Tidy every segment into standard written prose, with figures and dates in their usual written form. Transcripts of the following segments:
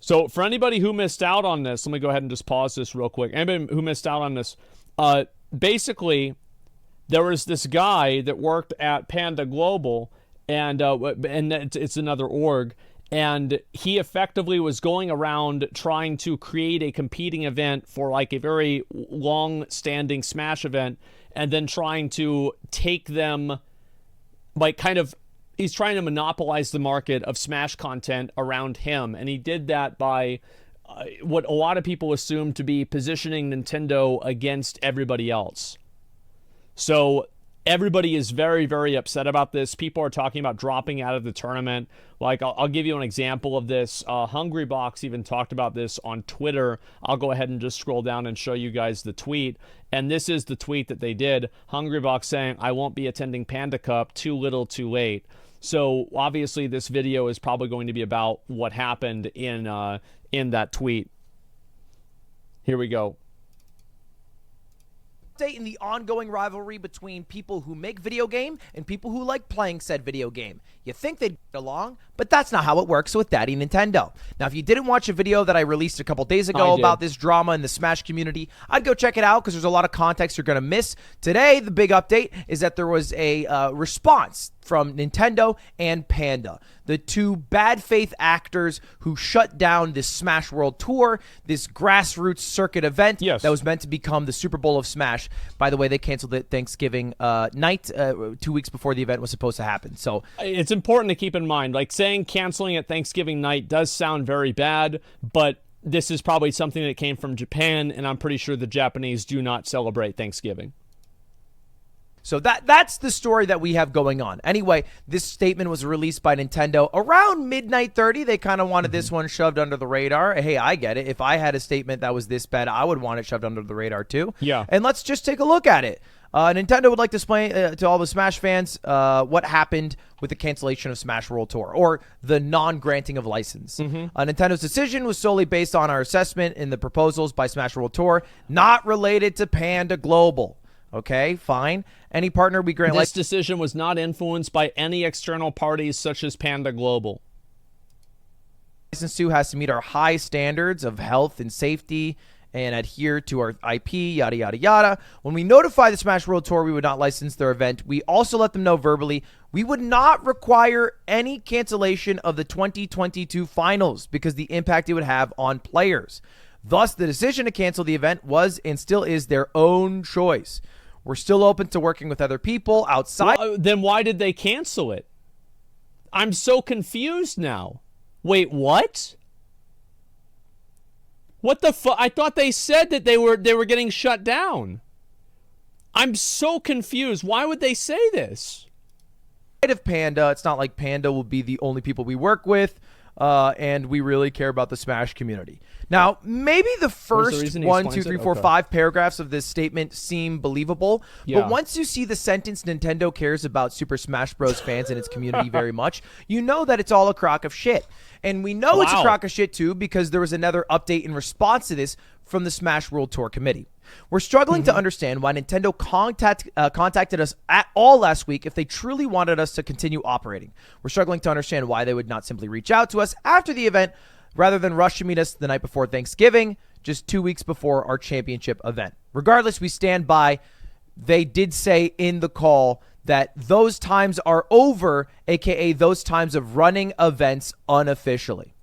So for anybody who missed out on this, let me go ahead and just pause this real quick. Anybody who missed out on this, basically, there was this guy that worked at Panda Global, and it's another org, and he effectively was going around trying to create a competing event for like a very long-standing Smash event, and then trying to take them, like, kind of, he's trying to monopolize the market of Smash content around him, and he did that by what a lot of people assume to be positioning Nintendo against everybody else. So everybody is very, very upset about this. People are talking about dropping out of the tournament. Like, I'll give you an example of this. Hungrybox even talked about this on Twitter. I'll go ahead and just scroll down and show you guys the tweet. And this is the tweet that they did. Hungrybox saying, "I won't be attending Panda Cup. Too little, too late." So obviously this video is probably going to be about what happened in that tweet. Here we go. In the ongoing rivalry between people who make video game and people who like playing said video game. You think they'd get along, but that's not how it works with Daddy Nintendo. Now, if you didn't watch a video that I released a couple days ago about this drama in the Smash community, I'd go check it out because there's a lot of context you're going to miss. Today, the big update is that there was a response from Nintendo and Panda, the two bad faith actors who shut down this Smash World Tour, this grassroots circuit event that was meant to become the Super Bowl of Smash. By the way, they canceled it Thanksgiving night, 2 weeks before the event was supposed to happen. So it's important to keep in mind, like, saying canceling at Thanksgiving night does sound very bad, but this is probably something that came from Japan, and I'm pretty sure the Japanese do not celebrate Thanksgiving. So that's the story that we have going on. Anyway, this statement was released by Nintendo around midnight 30. They kind of wanted this one shoved under the radar. Hey, I get it. If I had a statement that was this bad, I would want it shoved under the radar too. Yeah. And let's just take a look at it. Nintendo would like to explain to all the Smash fans what happened with the cancellation of Smash World Tour, or the non-granting of license. Nintendo's decision was solely based on our assessment in the proposals by Smash World Tour, not related to Panda Global. Okay, fine. Any partner we grant this decision was not influenced by any external parties such as Panda Global. License to has to meet our high standards of health and safety and adhere to our IP, yada, yada, yada. When we notify the Smash World Tour we would not license their event, we also let them know verbally we would not require any cancellation of the 2022 finals because the impact it would have on players. Thus, the decision to cancel the event was and still is their own choice. We're still open to working with other people outside. Well, then why did they cancel it? I'm so confused now. Wait, what? What the fuck? I thought they said that they were getting shut down. I'm so confused. Why would they say this? Of Panda, it's not like Panda will be the only people we work with, and we really care about the Smash community. Now, maybe the first 1, 2, 3, 4, 5 paragraphs of this statement seem believable, but once you see the sentence Nintendo cares about Super Smash Bros. Fans and its community very much, you know that it's all a crock of shit. And we know it's a crock of shit, too, because there was another update in response to this from the Smash World Tour committee. We're struggling to understand why Nintendo contacted us at all last week if they truly wanted us to continue operating. We're struggling to understand why they would not simply reach out to us after the event rather than rush to meet us the night before Thanksgiving, just 2 weeks before our championship event. Regardless, we stand by. They did say in the call that those times are over, aka those times of running events unofficially.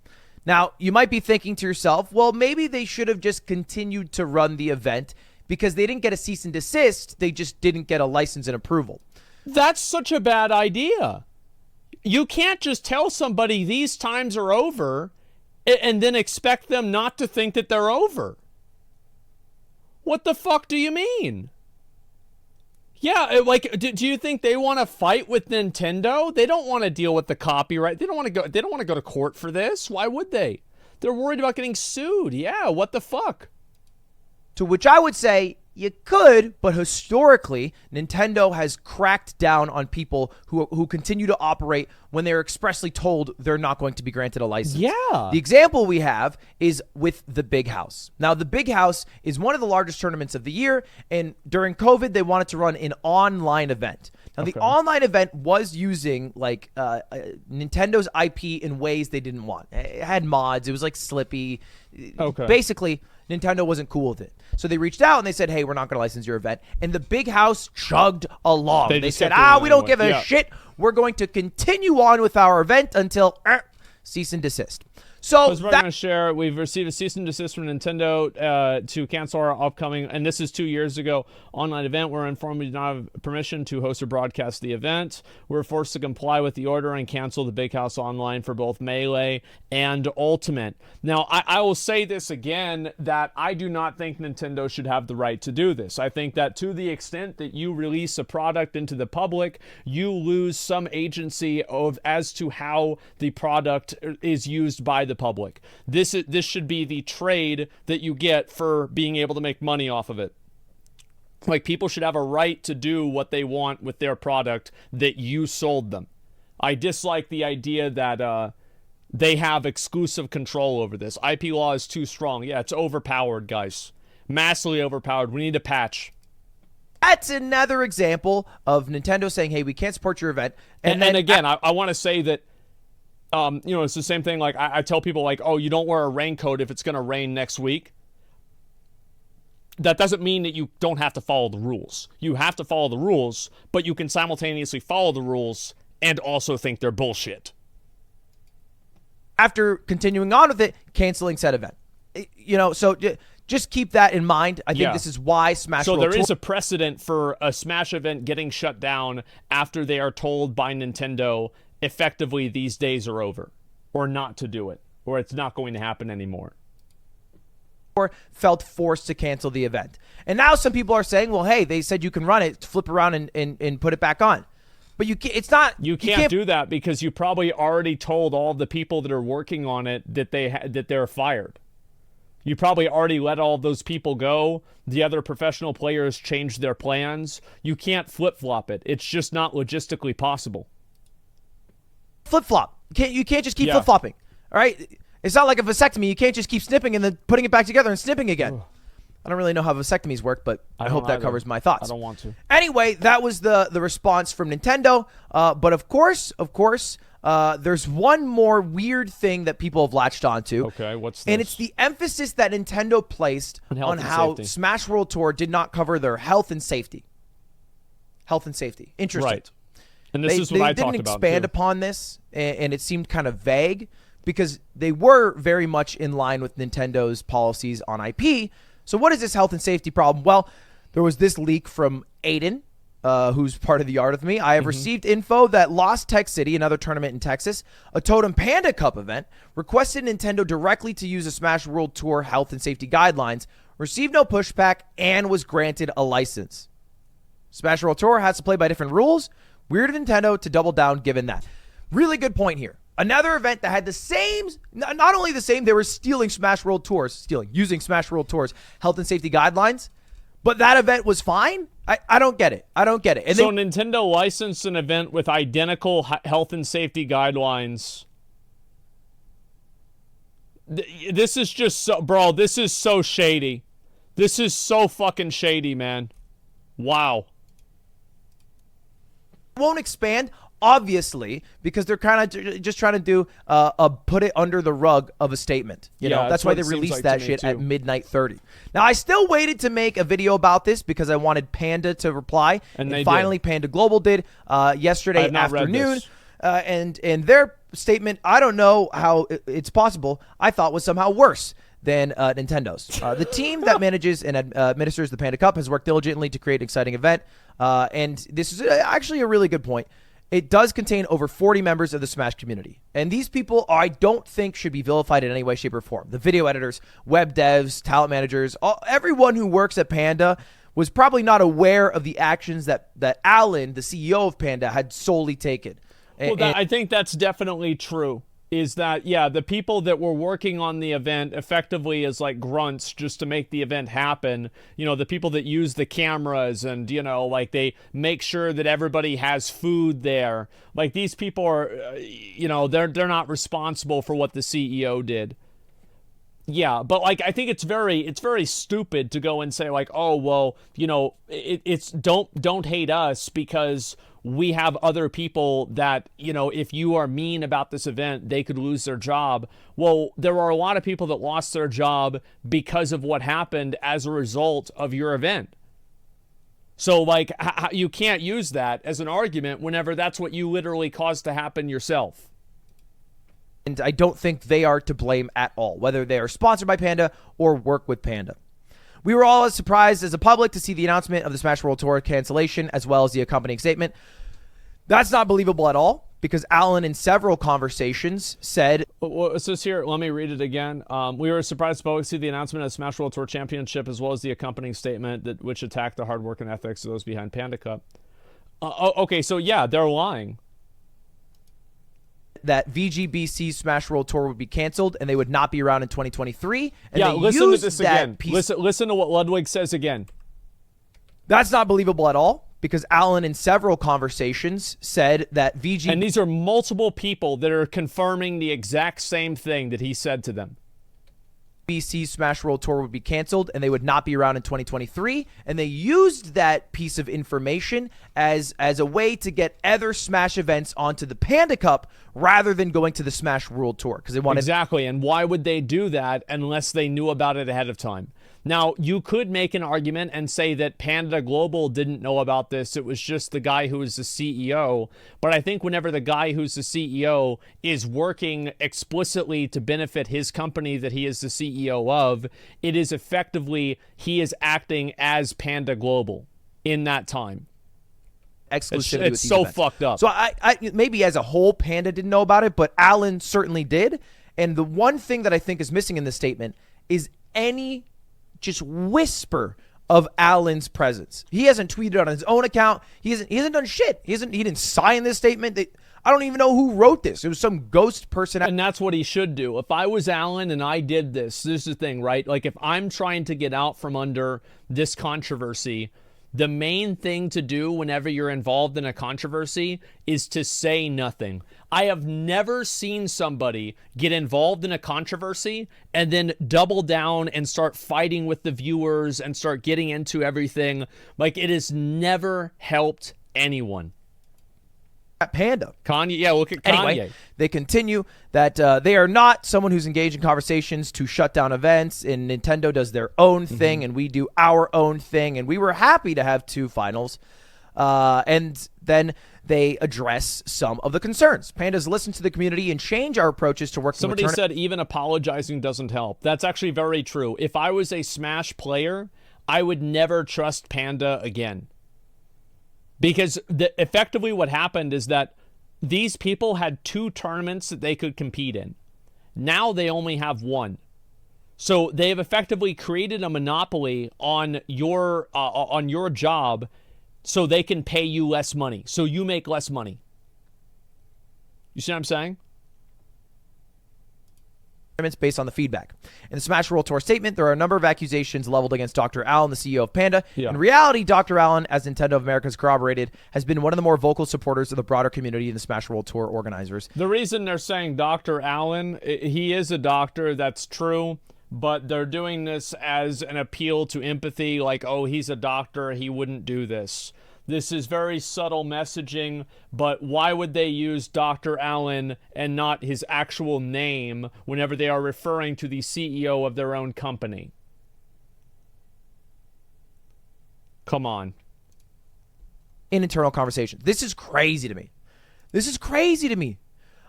Now, you might be thinking to yourself, well, maybe they should have just continued to run the event because they didn't get a cease and desist. They just didn't get a license and approval. That's such a bad idea. You can't just tell somebody these times are over and then expect them not to think that they're over. What the fuck do you mean? Yeah, like, do you think they want to fight with Nintendo? They don't want to deal with the copyright. They don't want to go to court for this. Why would they? They're worried about getting sued. Yeah, what the fuck? To which I would say, You could, but historically, Nintendo has cracked down on people who continue to operate when they're expressly told they're not going to be granted a license. Yeah. The example we have is with the Big House. Now, the Big House is one of the largest tournaments of the year, and during COVID, they wanted to run an online event. Now, the online event was using like Nintendo's IP in ways they didn't want. It had mods. It was like Slippy. Basically, Nintendo wasn't cool with it. So they reached out and they said, hey, we're not going to license your event. And the Big House chugged along. They said, we don't give a shit. We're going to continue on with our event until cease and desist. So we're going to share, we've received a cease and desist from Nintendo to cancel our upcoming, and this is 2 years ago, online event. We're informed we do not have permission to host or broadcast the event. We're forced to comply with the order and cancel the Big House Online for both Melee and Ultimate. Now, I will say this again, that I do not think Nintendo should have the right to do this. I think that to the extent that you release a product into the public, you lose some agency as to how the product is used by the public. This should be the trade that you get for being able to make money off of it. Like, people should have a right to do what they want with their product that you sold them. I dislike the idea that they have exclusive control over this. IP law is too strong. Yeah, it's overpowered, guys. Massively overpowered. We need a patch. That's another example of Nintendo saying, hey, we can't support your event. And then again, I want to say that it's the same thing. Like, I tell people, like, oh, you don't wear a raincoat if it's going to rain next week. That doesn't mean that you don't have to follow the rules. You have to follow the rules, but you can simultaneously follow the rules and also think they're bullshit. After continuing on with it, canceling said event. So just keep that in mind. I think this is why Smash World Tour... So there is a precedent for a Smash event getting shut down after they are told by Nintendo effectively these days are over, or not to do it, or it's not going to happen anymore. Felt forced to cancel the event. And now some people are saying, well, hey, they said you can run it, flip around and put it back on. But you can't do that because you probably already told all the people that are working on it that they're fired. You probably already let all those people go. The other professional players changed their plans. You can't flip-flop it. It's just not logistically possible. Flip-flop. You can't just keep flip-flopping. All right? It's not like a vasectomy. You can't just keep snipping and then putting it back together and snipping again. Ugh. I don't really know how vasectomies work, but I hope that covers my thoughts. I don't want to. Anyway, that was the response from Nintendo. But of course, there's one more weird thing that people have latched onto. Okay, what's this? And it's the emphasis that Nintendo placed on how Smash World Tour did not cover their health and safety. Health and safety. Interesting. Right. And this is what I talked about, They didn't expand upon this, and it seemed kind of vague because they were very much in line with Nintendo's policies on IP. So what is this health and safety problem? Well, there was this leak from Aiden, who's part of the Art of Me. I have received info that Lost Tech City, another tournament in Texas, a Totem Panda Cup event, requested Nintendo directly to use the Smash World Tour health and safety guidelines, received no pushback, and was granted a license. Smash World Tour has to play by different rules. Weird of Nintendo to double down given that. Really good point here. Another event that had the same, not only the same, they were using Smash World Tour's health and safety guidelines, but that event was fine? I don't get it. And so Nintendo licensed an event with identical health and safety guidelines. This is just so, bro, this is so shady. This is so fucking shady, man. Wow. Won't expand, obviously, because they're kind of just trying to do a put it under the rug of a statement. You know, that's why they released that shit at midnight 30. Now, I still waited to make a video about this because I wanted Panda to reply, and finally Panda Global did yesterday afternoon. And their statement, I don't know how it's possible, I thought was somehow worse than Nintendo's. The team that manages and administers the Panda Cup has worked diligently to create an exciting event. And this is actually a really good point. It does contain over 40 members of the Smash community. And these people, I don't think, should be vilified in any way, shape, or form. The video editors, web devs, talent managers, everyone who works at Panda was probably not aware of the actions that Alan, the CEO of Panda, had solely taken. I think that's definitely true. is that, yeah, the people that were working on the event effectively as like grunts just to make the event happen, you know, the people that use the cameras and, you know, like they make sure that everybody has food there. Like these people are, you know, they're not responsible for what the CEO did. Yeah, but like I think it's very stupid to go and say like, oh well, you know, it's don't hate us because we have other people that, you know, if you are mean about this event, they could lose their job. Well, there are a lot of people that lost their job because of what happened as a result of your event. So like you can't use that as an argument whenever that's what you literally caused to happen yourself. And I don't think they are to blame at all, whether they are sponsored by Panda or work with Panda. We were all as surprised as a public to see the announcement of the Smash World Tour cancellation as well as the accompanying statement. That's not believable at all because Alan in several conversations said... Well, it says here, let me read it again. We were surprised to public to see the announcement of the Smash World Tour Championship as well as the accompanying statement which attacked the hard work and ethics of those behind Panda Cup. Okay, so yeah, they're lying. That VGBC Smash World Tour would be canceled and they would not be around in 2023. And yeah, they listen to this again. Piece... Listen to what Ludwig says again. That's not believable at all because Alan in several conversations said that VG... And these are multiple people that are confirming the exact same thing that he said to them. BC Smash World Tour would be canceled and they would not be around in 2023, and they used that piece of information as a way to get other Smash events onto the Panda Cup rather than going to the Smash World Tour because they wanted... Exactly, and why would they do that unless they knew about it ahead of time? Now, you could make an argument and say that Panda Global didn't know about this. It was just the guy who was the CEO. But I think whenever the guy who's the CEO is working explicitly to benefit his company that he is the CEO of, it is effectively he is acting as Panda Global in that time. Exclusivity it's so events. Fucked up. So I maybe as a whole, Panda didn't know about it, but Alan certainly did. And the one thing that I think is missing in this statement is any just whisper of Alan's presence. He hasn't tweeted on his own account. He hasn't done shit. He didn't sign this statement. I don't even know who wrote this. It was some ghost person. And that's what he should do. If I was Alan and I did this is the thing, right? Like if I'm trying to get out from under this controversy, the main thing to do whenever you're involved in a controversy is to say nothing. I have never seen somebody get involved in a controversy and then double down and start fighting with the viewers and start getting into everything. Like it has never helped anyone. Panda. Kanye, yeah, look at Kanye. Anyway, they continue that they are not someone who's engaged in conversations to shut down events, and Nintendo does their own thing, and we do our own thing, and we were happy to have 2 finals. And then they address some of the concerns. Pandas listen to the community and change our approaches to working with Somebody said even apologizing doesn't help. That's actually very true. If I was a Smash player, I would never trust Panda again. Because effectively what happened is that these people had 2 tournaments that they could compete in. Now they only have 1. So they have effectively created a monopoly on your job so they can pay you less money. So you make less money. You see what I'm saying? Based on the feedback. In the Smash World Tour statement, there are a number of accusations leveled against Dr. Allen, the CEO of Panda. Yeah. In reality, Dr. Allen, as Nintendo of America has corroborated, has been one of the more vocal supporters of the broader community and the Smash World Tour organizers. The reason they're saying Dr. Allen, he is a doctor, that's true, but they're doing this as an appeal to empathy, like, oh, he's a doctor, he wouldn't do this. This is very subtle messaging, but why would they use Dr. Allen and not his actual name whenever they are referring to the CEO of their own company? Come on. In internal conversation. This is crazy to me. This is crazy to me.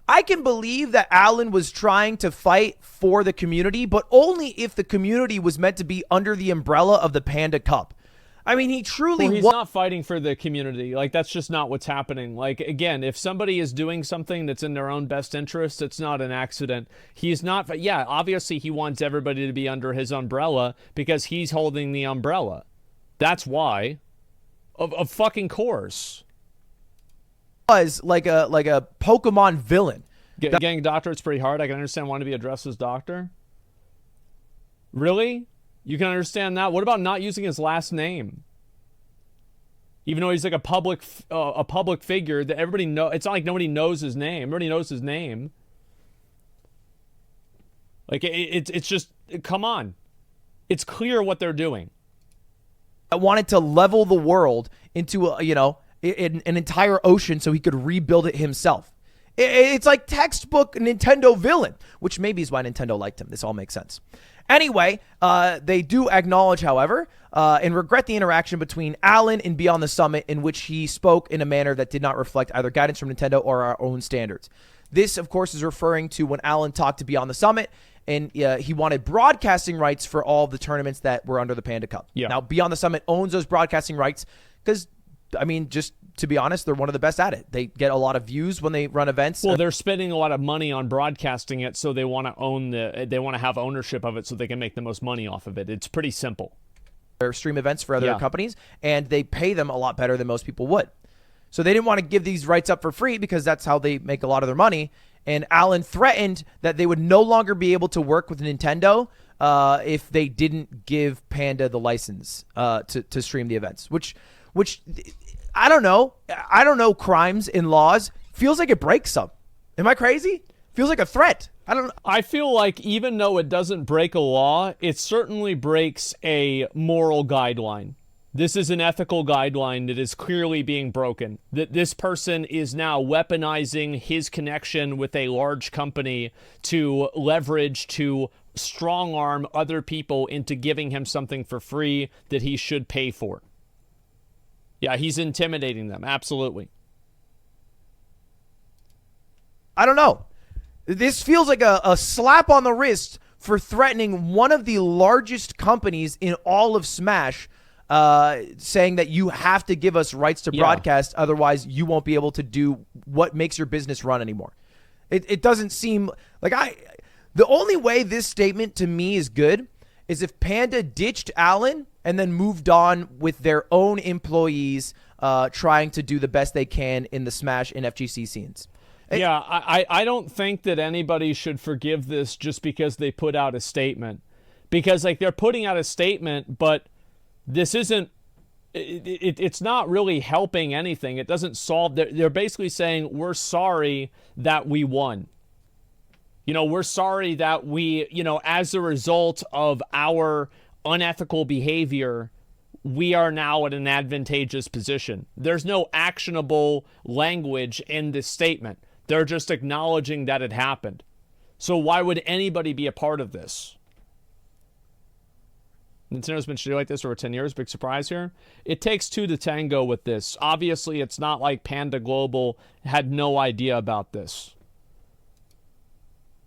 I can believe that Allen was trying to fight for the community, but only if the community was meant to be under the umbrella of the Panda Cup. I mean, he truly... Well, he's not fighting for the community. Like, that's just not what's happening. Like, again, if somebody is doing something that's in their own best interest, it's not an accident. He's not... Yeah, obviously he wants everybody to be under his umbrella because he's holding the umbrella. That's why. Of fucking course. Was like a Pokemon villain. Getting a doctorate's pretty hard. I can understand wanting to be addressed as doctor. Really? You can understand that? What about not using his last name? Even though he's like a public figure that everybody know. It's not like nobody knows his name. Everybody knows his name. Like it's just, come on. It's clear what they're doing. I wanted to level the world into an entire ocean so he could rebuild it himself. It's like textbook Nintendo villain, which maybe is why Nintendo liked him. This all makes sense. Anyway, they do acknowledge, however, and regret the interaction between Alan and Beyond the Summit, in which he spoke in a manner that did not reflect either guidance from Nintendo or our own standards. This, of course, is referring to when Alan talked to Beyond the Summit, and he wanted broadcasting rights for all the tournaments that were under the Panda Cup. Yeah. Now, Beyond the Summit owns those broadcasting rights because, I mean, just to be honest, they're one of the best at it. They get a lot of views when they run events. Well, they're spending a lot of money on broadcasting it, so they want to have ownership of it so they can make the most money off of it. It's pretty simple. Their stream events for other companies, and they pay them a lot better than most people would. So they didn't want to give these rights up for free because that's how they make a lot of their money. And Alan threatened that they would no longer be able to work with Nintendo if they didn't give Panda the license to stream the events, which I don't know. I don't know crimes and laws. Feels like it breaks some. Am I crazy? Feels like a threat. I don't know. I feel like even though it doesn't break a law, it certainly breaks a moral guideline. This is an ethical guideline that is clearly being broken. That this person is now weaponizing his connection with a large company to leverage, to strong arm other people into giving him something for free that he should pay for. Yeah, he's intimidating them. Absolutely. I don't know. This feels like a slap on the wrist for threatening one of the largest companies in all of Smash, saying that you have to give us rights to broadcast, otherwise you won't be able to do what makes your business run anymore. It doesn't seem like the only way this statement to me is good is if Panda ditched Alan and then moved on with their own employees trying to do the best they can in the Smash and FGC scenes. Yeah, I don't think that anybody should forgive this just because they put out a statement. Because, like, they're putting out a statement, but this isn't... It's not really helping anything. It doesn't solve... They're basically saying, we're sorry that we won. You know, we're sorry that we, as a result of our unethical behavior, we are now at an advantageous position. There's no actionable language in this statement. They're just acknowledging that it happened. So why would anybody be a part of this? Nintendo's been shooting like this for over 10 years. Big surprise here. It takes two to tango with this. Obviously, it's not like Panda Global had no idea about this.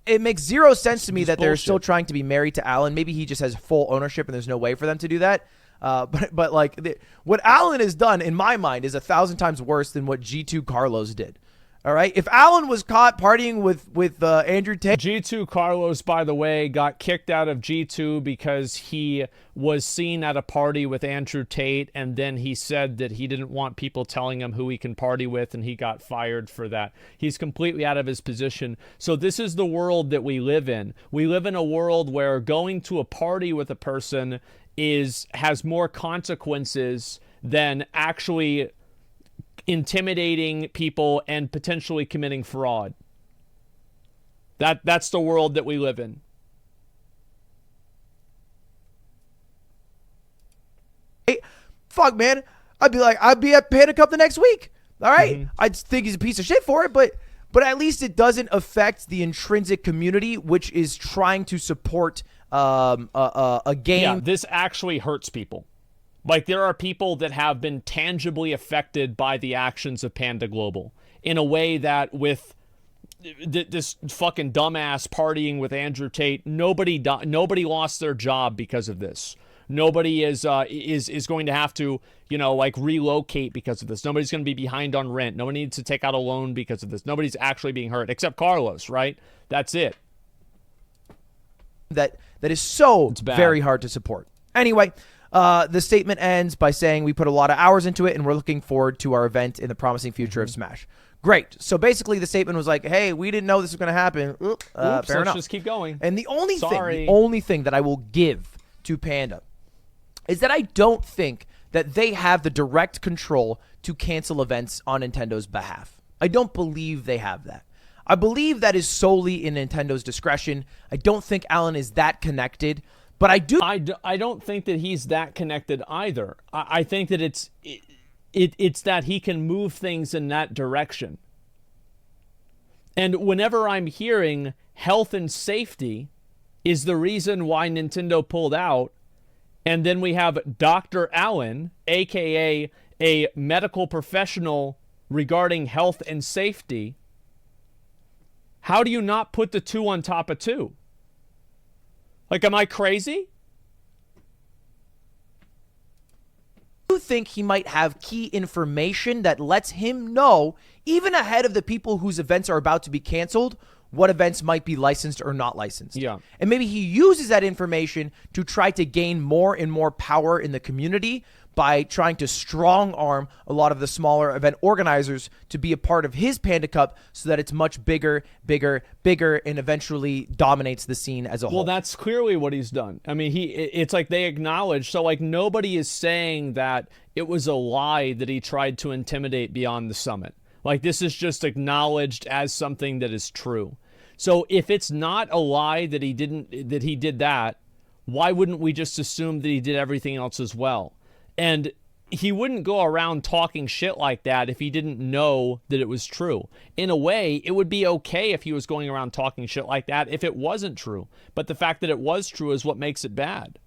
It makes zero sense to me that they're bullshit. still trying to be married to Alan. Maybe he just has full ownership and there's no way for them to do that. But what Alan has done, in my mind, is 1,000 times worse than what G2 Carlos did. All right. If Alan was caught partying with Andrew Tate. G2 Carlos, by the way, got kicked out of G2 because he was seen at a party with Andrew Tate, and then he said that he didn't want people telling him who he can party with, and he got fired for that. He's completely out of his position. So this is the world that we live in. We live in a world where going to a party with a person has more consequences than actually intimidating people and potentially committing fraud. That's the world that we live in. Hey, fuck, man. I'd be at Panda Cup the next week. All right. I'd think he's a piece of shit for it, but at least it doesn't affect the intrinsic community, which is trying to support a game. Yeah, this actually hurts people. Like, there are people that have been tangibly affected by the actions of Panda Global in a way that with this fucking dumbass partying with Andrew Tate, nobody lost their job because of this. Nobody is going to have to, relocate because of this. Nobody's going to be behind on rent. Nobody needs to take out a loan because of this. Nobody's actually being hurt, except Carlos, right? That's it. That is so very hard to support. Anyway, the statement ends by saying we put a lot of hours into it and we're looking forward to our event in the promising future of Smash. Great. So basically the statement was like, hey, we didn't know this was going to happen. Oops, fair enough. let's just keep going. And the only thing that I will give to Panda is that I don't think that they have the direct control to cancel events on Nintendo's behalf. I don't believe they have that. I believe that is solely in Nintendo's discretion. I don't think Alan is that connected, but I do. I don't think that he's that connected either. I think that it's that he can move things in that direction. And whenever I'm hearing health and safety is the reason why Nintendo pulled out, and then we have Dr. Allen, a.k.a. a medical professional regarding health and safety, how do you not put the two on top of two? Like, am I crazy? I do think he might have key information that lets him know, even ahead of the people whose events are about to be canceled, what events might be licensed or not licensed. Yeah. And maybe he uses that information to try to gain more and more power in the community by trying to strong arm a lot of the smaller event organizers to be a part of his Panda Cup so that it's much bigger, and eventually dominates the scene as a whole. Well, that's clearly what he's done. I mean, it's like they acknowledge, so like nobody is saying that it was a lie that he tried to intimidate beyond the summit. Like, this is just acknowledged as something that is true. So if it's not a lie that he did that, why wouldn't we just assume that he did everything else as well? And he wouldn't go around talking shit like that if he didn't know that it was true. In a way, it would be okay if he was going around talking shit like that if it wasn't true. But the fact that it was true is what makes it bad.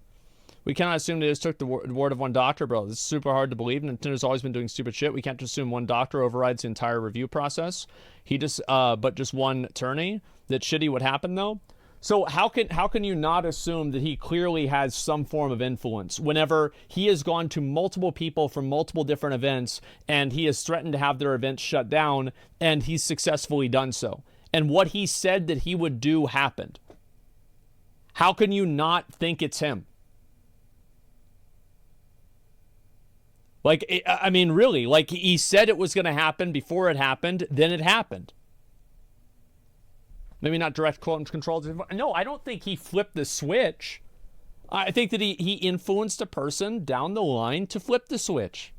We cannot assume they just took the word of one doctor, bro. This is super hard to believe. Nintendo's always been doing stupid shit. We can't just assume one doctor overrides the entire review process. But just one attorney. That shitty would happen, though. So how can you not assume that he clearly has some form of influence whenever he has gone to multiple people from multiple different events and he has threatened to have their events shut down and he's successfully done so? And what he said that he would do happened. How can you not think it's him? Like, I mean, really, like he said it was going to happen before it happened, then it happened. Maybe not direct control. No, I don't think he flipped the switch. I think that he influenced a person down the line to flip the switch.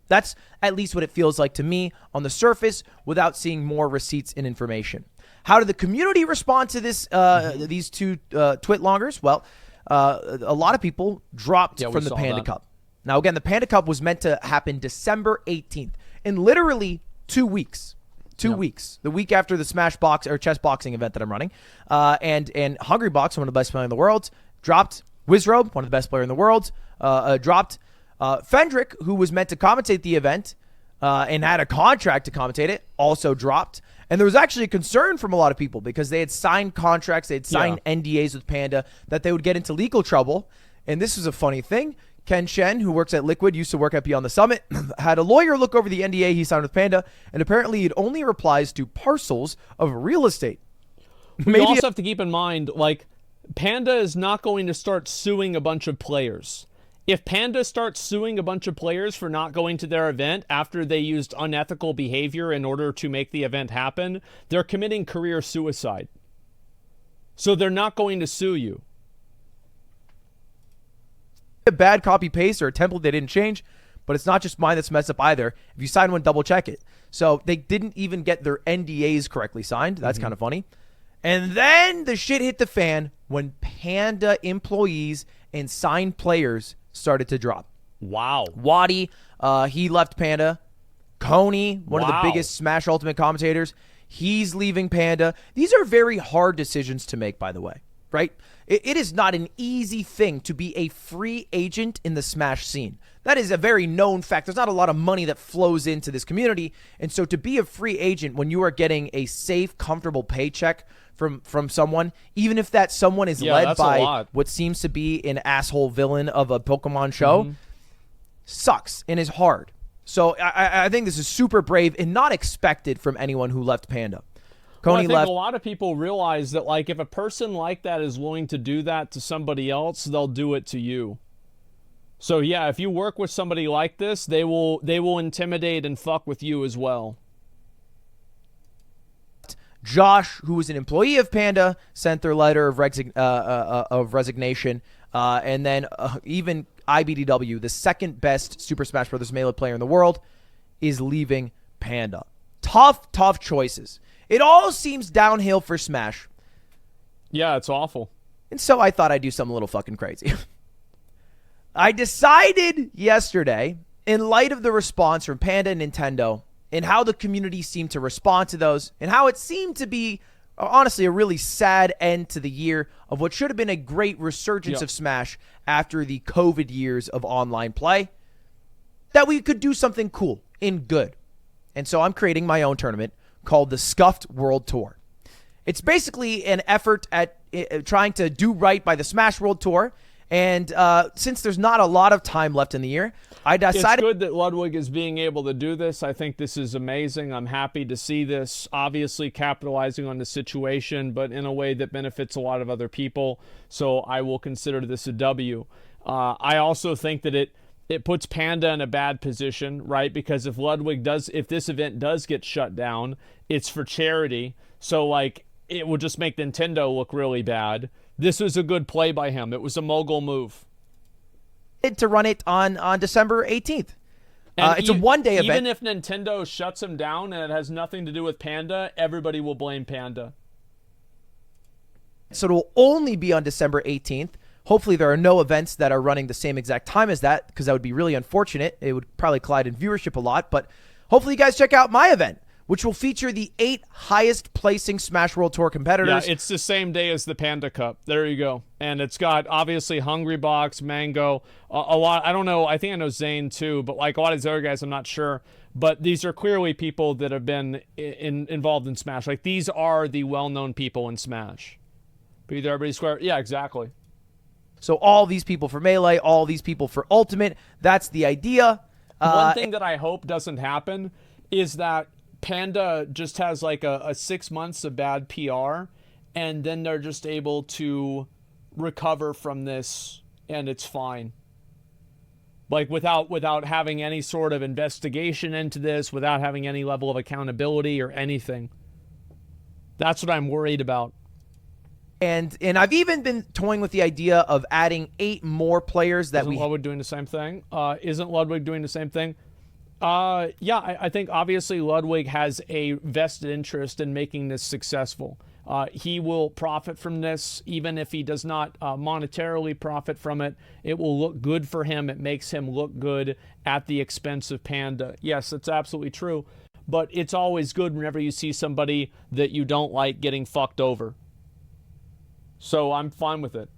That's at least what it feels like to me on the surface without seeing more receipts and information. How did the community respond to this? These two twit longers? Well, a lot of people dropped from the Panda Cup. Now, again, the Panda Cup was meant to happen December 18th. In literally 2 weeks. 2 weeks, the week after the Smash Box or chess boxing event that I'm running, and Hungry Box, one of the best players in the world, dropped. Wizrobe, one of the best players in the world, dropped. Fendrick, who was meant to commentate the event and had a contract to commentate it, also dropped. And there was actually a concern from a lot of people because they had signed contracts, they had signed NDAs with Panda that they would get into legal trouble. And this was a funny thing. Ken Shen, who works at Liquid, used to work at Beyond the Summit, had a lawyer look over the NDA he signed with Panda, and apparently it only replies to parcels of real estate. We also have to keep in mind, like, Panda is not going to start suing a bunch of players. If Panda starts suing a bunch of players for not going to their event after they used unethical behavior in order to make the event happen, they're committing career suicide. So they're not going to sue you. A bad copy paste or a template they didn't change, but it's not just mine that's messed up either. If you sign one, double check it. So they didn't even get their NDAs correctly signed. That's kind of funny. And then the shit hit the fan when Panda employees and signed players started to drop. Wow. Wadi, he left Panda. Coney, one of the biggest Smash Ultimate commentators, he's leaving Panda. These are very hard decisions to make, by the way, right? It is not an easy thing to be a free agent in the Smash scene. That is a very known fact. There's not a lot of money that flows into this community. And so to be a free agent when you are getting a safe, comfortable paycheck from someone, even if that someone is led by what seems to be an asshole villain of a Pokemon show, sucks and is hard. So I think this is super brave and not expected from anyone who left Panda. Well, I think a lot of people realize that, like, if a person like that is willing to do that to somebody else, they'll do it to you. So yeah, if you work with somebody like this, they will intimidate and fuck with you as well. Josh, who was an employee of Panda, sent their letter of resignation. And then even IBDW, the second best Super Smash Bros. Melee player in the world, is leaving Panda. Tough choices. It all seems downhill for Smash. Yeah, it's awful. And so I thought I'd do something a little fucking crazy. I decided yesterday, in light of the response from Panda and Nintendo, and how the community seemed to respond to those, and how it seemed to be, honestly, a really sad end to the year of what should have been a great resurgence of Smash after the COVID years of online play, that we could do something cool and good. And so I'm creating my own tournament called the Scuffed World Tour. It's basically an effort at trying to do right by the Smash World Tour. And since there's not a lot of time left in the year, I decided... It's good that Ludwig is being able to do this. I think this is amazing. I'm happy to see this, obviously capitalizing on the situation, but in a way that benefits a lot of other people. So I will consider this a W. I also think that it puts Panda in a bad position, right? Because if this event does get shut down, it's for charity. So, like, it will just make Nintendo look really bad. This was a good play by him. It was a mogul move. To run it on December 18th. It's a one-day event. Even if Nintendo shuts him down and it has nothing to do with Panda, everybody will blame Panda. So it will only be on December 18th. Hopefully there are no events that are running the same exact time as that, because that would be really unfortunate. It would probably collide in viewership a lot. But hopefully you guys check out my event, which will feature the 8 highest placing Smash World Tour competitors. Yeah, it's the same day as the Panda Cup. There you go. And it's got, obviously, Hungry Box, Mango, a lot. I don't know. I think I know Zane, too. But, like, a lot of these other guys, I'm not sure. But these are clearly people that have been involved in Smash. Like, these are the well-known people in Smash. Be there, everybody square. Yeah, exactly. So all these people for Melee, all these people for Ultimate. That's the idea. One thing that I hope doesn't happen is that Panda just has like a 6 months of bad PR, and then they're just able to recover from this, and it's fine. Like without having any sort of investigation into this, without having any level of accountability or anything. That's what I'm worried about. And I've even been toying with the idea of adding 8 more players that Isn't Ludwig doing the same thing? Isn't Ludwig doing the same thing? Yeah, I think obviously Ludwig has a vested interest in making this successful. He will profit from this, even if he does not monetarily profit from it. It will look good for him. It makes him look good at the expense of Panda. Yes, that's absolutely true. But it's always good whenever you see somebody that you don't like getting fucked over. So I'm fine with it.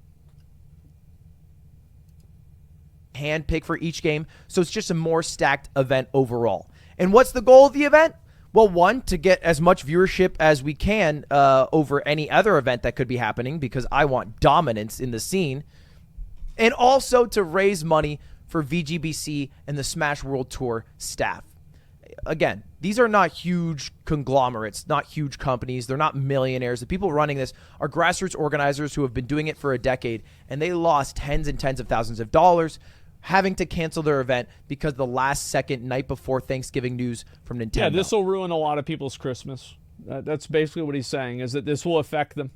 Hand pick for each game, so it's just a more stacked event overall. And what's the goal of the event? Well, one, to get as much viewership as we can over any other event that could be happening, because I want dominance in the scene, and also to raise money for VGBC and the Smash World Tour staff. Again, these are not huge conglomerates, not huge companies. They're not millionaires. The people running this are grassroots organizers who have been doing it for a decade, and they lost tens and tens of thousands of dollars having to cancel their event because of the last second night before Thanksgiving news from Nintendo. Yeah, this will ruin a lot of people's Christmas. That's basically what he's saying, is that this will affect them.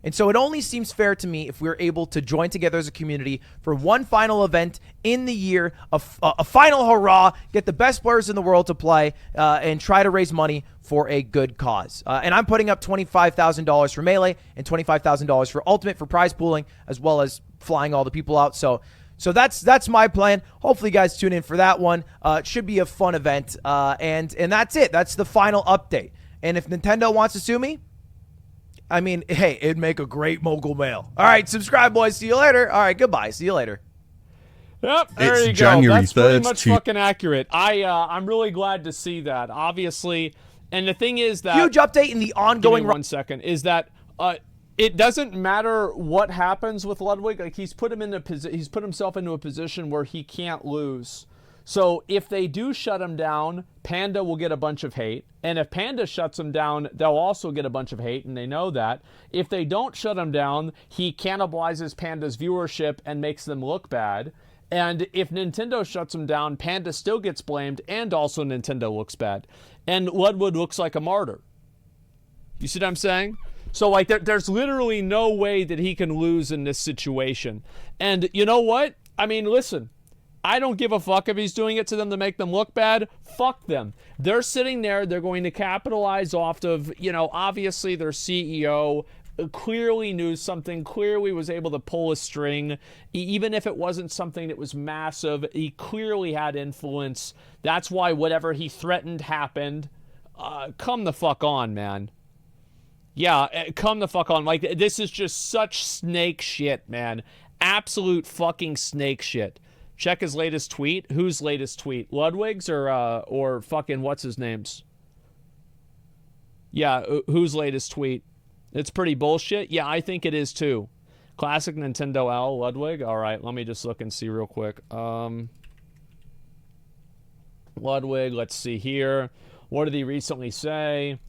And so it only seems fair to me if we're able to join together as a community for one final event in the year, a final hurrah, get the best players in the world to play, and try to raise money for a good cause. And I'm putting up $25,000 for Melee and $25,000 for Ultimate for prize pooling, as well as flying all the people out. So that's my plan. Hopefully you guys tune in for that one. It should be a fun event. And that's it. That's the final update. And if Nintendo wants to sue me, I mean, hey, it'd make a great mogul mail. All right, subscribe, boys. See you later. All right, goodbye. See you later. Yep, there it's you January go. That's 3rd, pretty much fucking accurate. I'm really glad to see that, obviously. And the thing is that... Huge update in the ongoing... Give me 1 second. Is that it doesn't matter what happens with Ludwig. Like, he's put himself into a position where he can't lose. So if they do shut him down, Panda will get a bunch of hate. And if Panda shuts him down, they'll also get a bunch of hate, and they know that. If they don't shut him down, he cannibalizes Panda's viewership and makes them look bad. And if Nintendo shuts him down, Panda still gets blamed, and also Nintendo looks bad. And Ludwig looks like a martyr. You see what I'm saying? So, like, there's literally no way that he can lose in this situation. And you know what? I mean, listen, I don't give a fuck if he's doing it to them to make them look bad. Fuck them. They're sitting there. They're going to capitalize off of, you know, obviously their CEO clearly knew something, clearly was able to pull a string. Even if it wasn't something that was massive, he clearly had influence. That's why whatever he threatened happened. Come the fuck on, man. Yeah, come the fuck on. Like, this is just such snake shit, man. Absolute fucking snake shit. Check his latest tweet. Whose latest tweet? Ludwig's or fucking what's his name's? Yeah, whose latest tweet? It's pretty bullshit. Yeah, I think it is too. Classic Nintendo L, Ludwig. All right, let me just look and see real quick. Ludwig, let's see here. What did he recently say?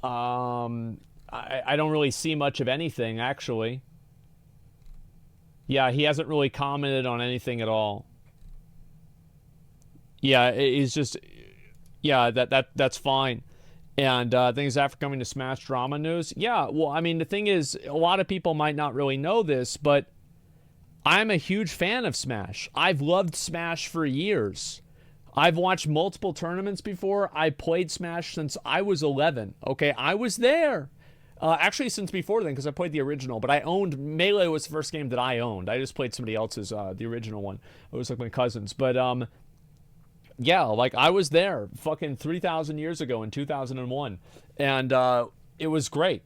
I don't really see much of anything, actually. Yeah, he hasn't really commented on anything at all. Yeah, he's just... Yeah, that's fine. And things after coming to Smash Drama News. Yeah, well, I mean, the thing is, a lot of people might not really know this, but I'm a huge fan of Smash. I've loved Smash for years. I've watched multiple tournaments before. I played Smash since I was 11. Okay, I was there. Actually, since before then, because I played the original. But I owned... Melee was the first game that I owned. I just played somebody else's, the original one. It was like my cousin's. But, yeah, like, I was there fucking 3,000 years ago in 2001. And it was great.